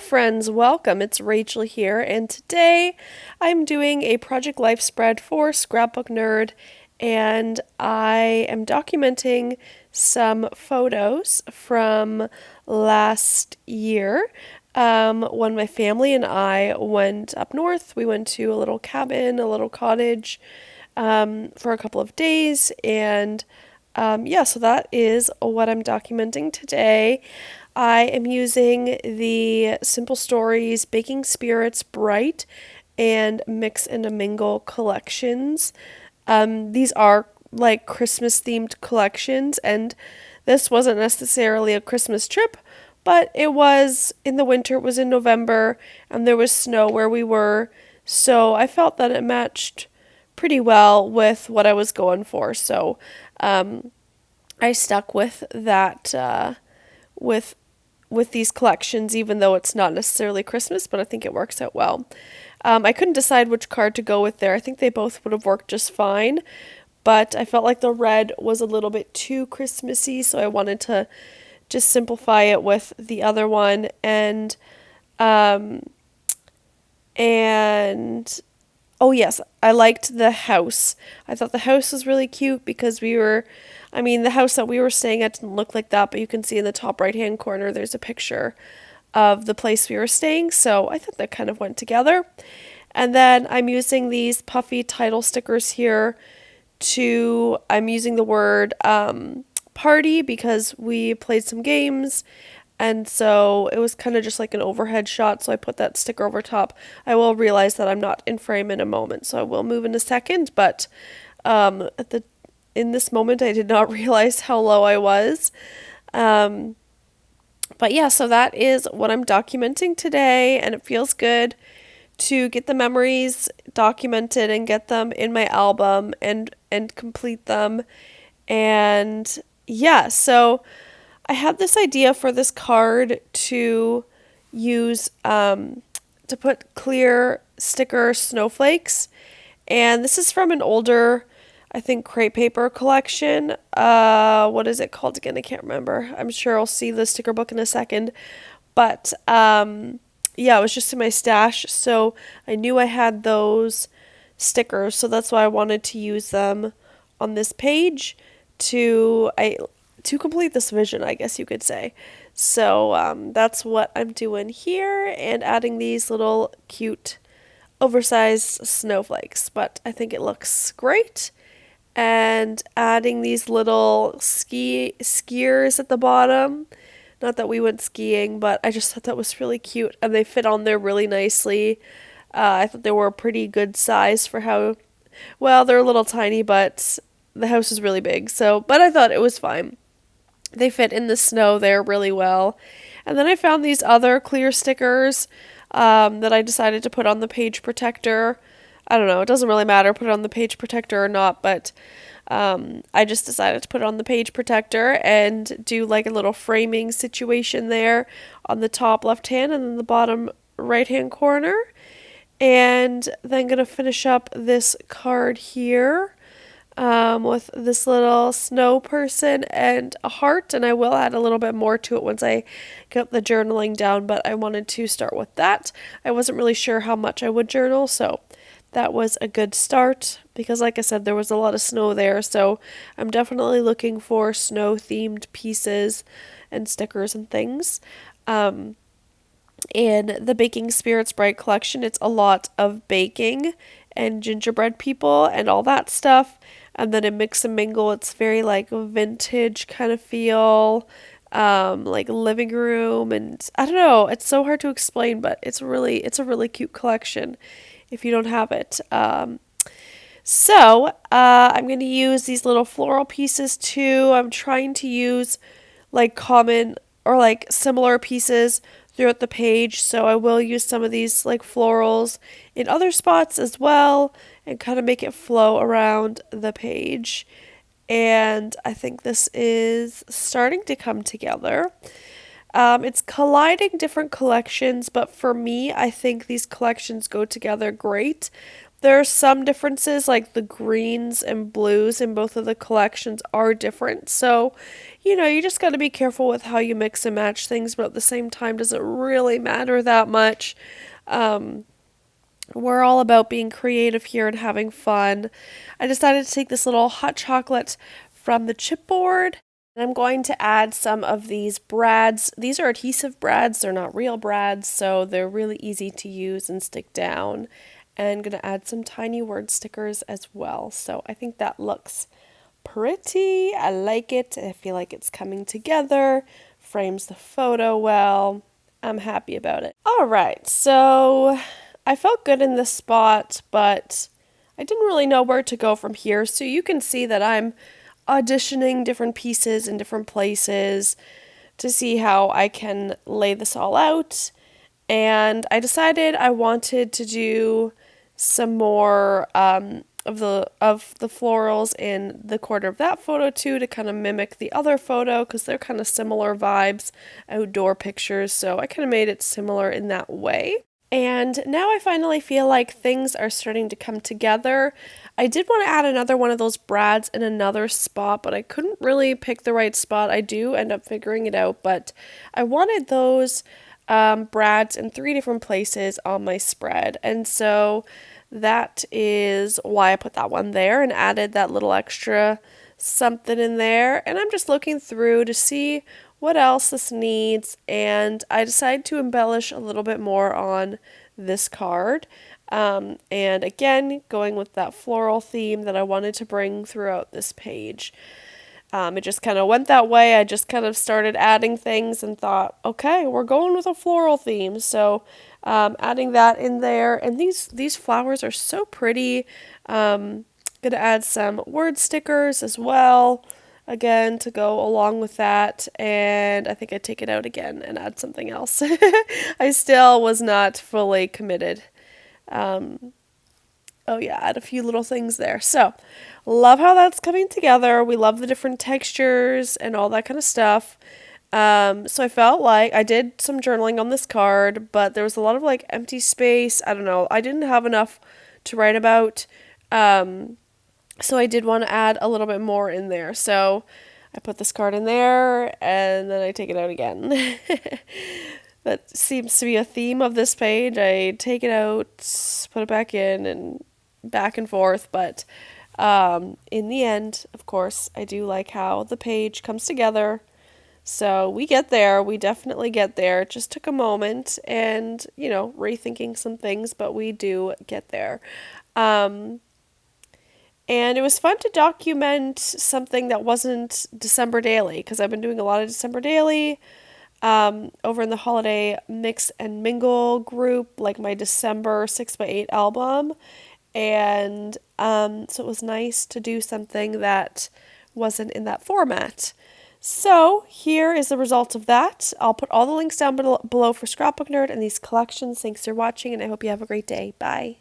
friends, welcome. It's Rachel here, and today I'm doing a Project Life spread for Scrapbook Nerd, and I am documenting some photos from last year. When my family and I went up north, we went to a little cabin, a little cottage, for a couple of days, and so that is what I'm documenting today. I am using the Simple Stories Baking Spirits Bright and Mix and a Mingle collections. These are like Christmas themed collections, and this wasn't necessarily a Christmas trip, but it was in the winter, it was in November, and there was snow where we were, so I felt that it matched pretty well with what I was going for. So I stuck with that with these collections, even though it's not necessarily Christmas, but I think it works out well. I couldn't decide which card to go with there. I think they both would have worked just fine, but I felt like the red was a little bit too Christmassy, so I wanted to just simplify it with the other one. And oh yes, I liked the house. I thought the house was really cute because the house that we were staying at didn't look like that, but you can see in the top right hand corner there's a picture of the place we were staying, so I thought that kind of went together. And then I'm using these puffy title stickers here I'm using the word party because we played some games, and so it was kind of just like an overhead shot, so I put that sticker over top. I will realize that I'm not in frame in a moment, so I will move in a second, but in this moment I did not realize how low I was. But yeah, so that is what I'm documenting today, and it feels good to get the memories documented and get them in my album and complete them. And yeah, so I had this idea for this card to use to put clear sticker snowflakes, and this is from an older, I think, crepe paper collection. What is it called again? I can't remember. I'm sure I'll see the sticker book in a second. But yeah, it was just in my stash, so I knew I had those stickers, so that's why I wanted to use them on this page to complete this vision, I guess you could say. So that's what I'm doing here, and adding these little cute oversized snowflakes, but I think it looks great. And adding these little skiers at the bottom. Not that we went skiing, but I just thought that was really cute, and they fit on there really nicely. I thought they were a pretty good size for they're a little tiny, but the house is really big, but I thought it was fine. They fit in the snow there really well. And then I found these other clear stickers that I decided to put on the page protector. I don't know, it doesn't really matter, put it on the page protector or not, but I just decided to put it on the page protector and do like a little framing situation there on the top left hand and then the bottom right hand corner. And then going to finish up this card here with this little snow person and a heart, and I will add a little bit more to it once I get the journaling down, but I wanted to start with that. I wasn't really sure how much I would journal, so that was a good start because, like I said, there was a lot of snow there, so I'm definitely looking for snow-themed pieces and stickers and things. In the Baking Spirits Bright collection, it's a lot of baking and gingerbread people and all that stuff. And then in Mix and Mingle, it's very like vintage kind of feel, like living room, and I don't know, it's so hard to explain, but it's a really cute collection if you don't have it. So I'm going to use these little floral pieces too. I'm trying to use like common or like similar pieces throughout the page, so I will use some of these like florals in other spots as well and kind of make it flow around the page. And I think this is starting to come together. It's colliding different collections, but for me, I think these collections go together great. There's some differences, like the greens and blues in both of the collections are different. So, you just got to be careful with how you mix and match things, but at the same time, does it really matter that much? Um, we're all about being creative here and having fun. I decided to take this little hot chocolate from the chipboard, and I'm going to add some of these brads. These are adhesive brads, they're not real brads, so they're really easy to use and stick down. And I'm going to add some tiny word stickers as well. So I think that looks pretty. I like it. I feel like it's coming together, frames the photo well. I'm happy about it. All right, so I felt good in this spot, but I didn't really know where to go from here. So you can see that I'm auditioning different pieces in different places to see how I can lay this all out. And I decided I wanted to do some more of the florals in the corner of that photo too, to kind of mimic the other photo because they're kind of similar vibes, outdoor pictures. So I kind of made it similar in that way. And now I finally feel like things are starting to come together. I did want to add another one of those brads in another spot, but I couldn't really pick the right spot. I do end up figuring it out, but I wanted those brads in 3 different places on my spread. And so that is why I put that one there and added that little extra something in there. And I'm just looking through to see what else this needs, and I decided to embellish a little bit more on this card. And again, going with that floral theme that I wanted to bring throughout this page. It just kind of went that way. I just kind of started adding things and thought, okay, we're going with a floral theme. So adding that in there. And these flowers are so pretty. Gonna add some word stickers as well, again, to go along with that. And I think I'd take it out again and add something else. I still was not fully committed. Oh yeah, add a few little things there. So, love how that's coming together. We love the different textures and all that kind of stuff. So I felt like I did some journaling on this card, but there was a lot of like empty space. I don't know. I didn't have enough to write about. So I did want to add a little bit more in there. So I put this card in there and then I take it out again. That seems to be a theme of this page. I take it out, put it back in, and back and forth. But in the end, of course, I do like how the page comes together. So we get there. We definitely get there. It just took a moment and, rethinking some things, but we do get there. And it was fun to document something that wasn't December Daily, because I've been doing a lot of December Daily over in the holiday mix and mingle group, like my December 6x8 album. And so it was nice to do something that wasn't in that format. So here is the result of that. I'll put all the links down below for Scrapbook Nerd and these collections. Thanks for watching, and I hope you have a great day. Bye.